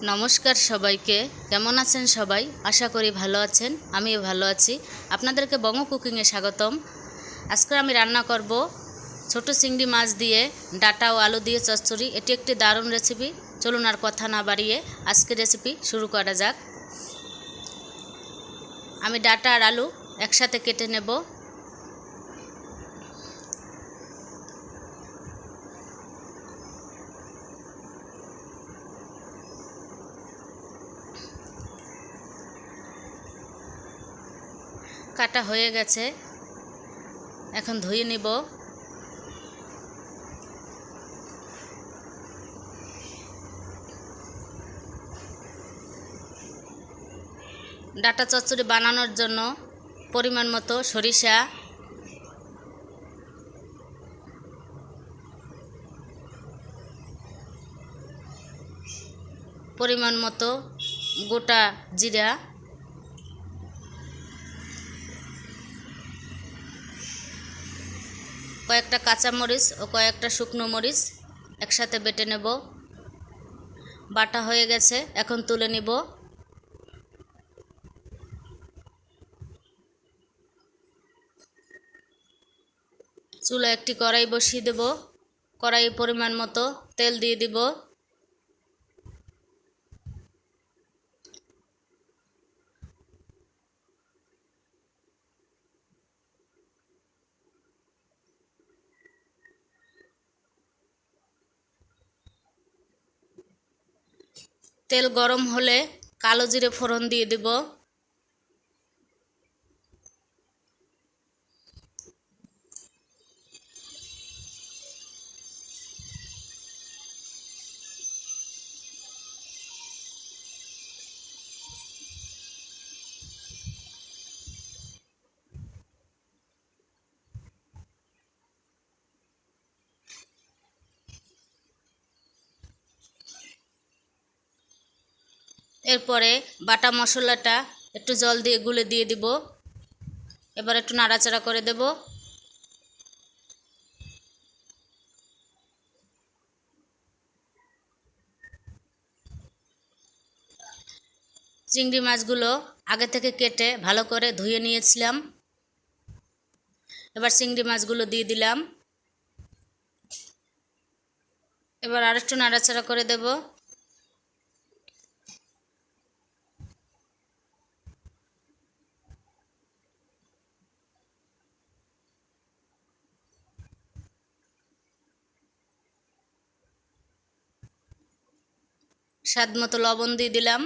নমস্কার সবাইকে, কেমন আছেন সবাই? আশা করি ভালো আছেন, আমিও ভালো আছি। আপনাদেরকে বঙ্গ কুকিংয়ে স্বাগতম। আজকে আমি রান্না করব ছোট চিংড়ি মাছ দিয়ে ডাঁটা ও আলু দিয়ে চচ্চড়ি। এটি একটি দারুণ রেসিপি। চলুন আর কথা না বাড়িয়ে আজকের রেসিপি শুরু করা যাক। আমি ডাঁটা আর আলু একসাথে কেটে নেব। কাটা হয়ে গেছে, এখন ধুয়ে নিব। ডাঁটা চচ্চড়ি বানানোর জন্য পরিমাণ মতো সরিষা, পরিমাণ মতো গোটা জিরা, কয়েকটা কাঁচামরিচ ও কয়েকটা শুকনো মরিচ একসাথে বেটে নেব। বাটা হয়ে গেছে, এখন তুলে নিব। চুলায় একটি কড়াই বসিয়ে দেব। কড়াই পরিমাণ মতো তেল দিয়ে দিব। তেল গরম হলে কালো জিরে ফোড়ন দিয়ে দেব। এরপরে বাটা মশলাটা একটু জল দিয়ে গুলে দিয়ে দিব। এবার একটু নাড়াচাড়া করে দেব। চিংড়ি মাছগুলো আগে থেকে কেটে ভালো করে ধুয়ে নিয়েছিলাম। এবার চিংড়ি মাছগুলো দিয়ে দিলাম। এবার আরেকটু নাড়াচাড়া করে দেব। স্বাদ মতো লবণ দিয়ে দিলাম।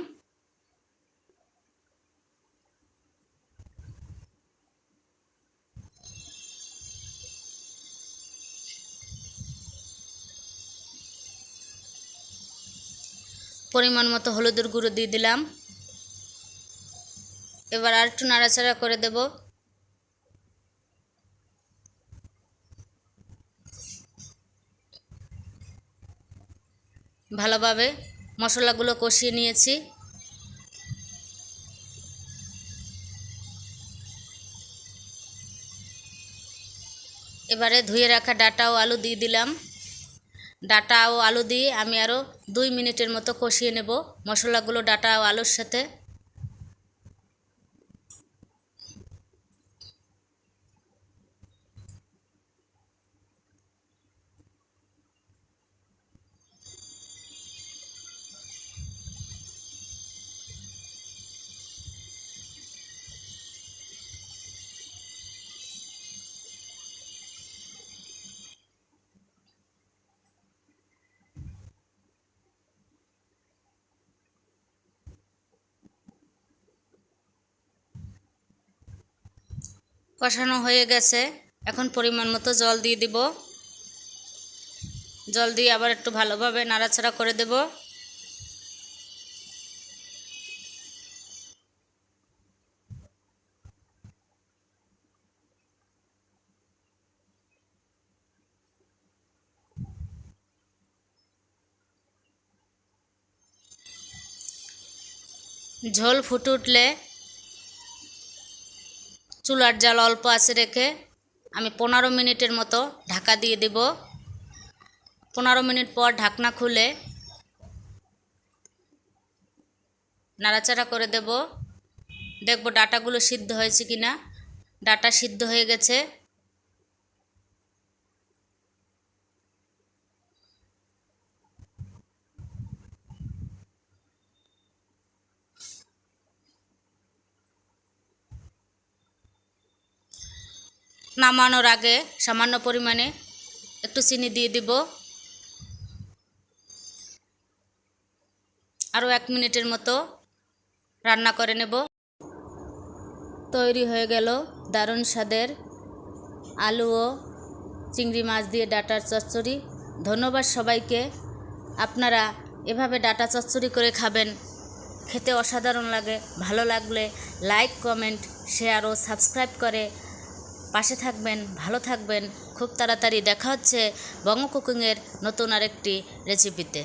পরিমাণ মতো হলুদের গুঁড়ো দিয়ে দিলাম। এবার আর একটু নাড়াচাড়া করে দেব। ভালোভাবে মশলাগুলো কষিয়ে নিয়েছি। এবারে ধুয়ে রাখা ডাঁটা ও আলু দিয়ে দিলাম। ডাঁটা ও আলু দিয়ে আমি আরও 2 মিনিটের মতো কষিয়ে নেব মশলাগুলো ডাঁটা ও আলুর সাথে। কষানো হয়ে গেছে, এখন পরিমাণ মতো জল দিয়ে দিব। জল দিয়ে আবার একটু ভালোভাবে নাড়াচাড়া করে দেব। ঝোল ফুটে উঠলে চুলার জাল অল্প আছে রেখে আমি 15 মিনিটের মতো ঢাকা দিয়ে দেব। 15 মিনিট পর ঢাকনা খুলে নাড়াচাড়া করে দেব। দেখব ডাটাগুলো সিদ্ধ হয়েছে কিনা। ডাটা সিদ্ধ হয়ে গেছে। নামানোর আগে সামান্য পরিমাণে একটু চিনি দিয়ে দিব। আরও 1 মিনিটের মতো রান্না করে নেব। তৈরি হয়ে গেল দারুণ স্বাদের আলু ও চিংড়ি মাছ দিয়ে ডাটার চচ্চড়ি। ধন্যবাদ সবাইকে। আপনারা এভাবে ডাটা চচ্চড়ি করে খাবেন, খেতে অসাধারণ লাগে। ভালো লাগলে লাইক, কমেন্ট, শেয়ার ও সাবস্ক্রাইব করে পাশে থাকবেন। ভালো থাকবেন। খুব তাড়াতাড়ি দেখা হচ্ছে বঙ্গ কুকিংয়ের নতুন আরেকটি রেসিপিতে।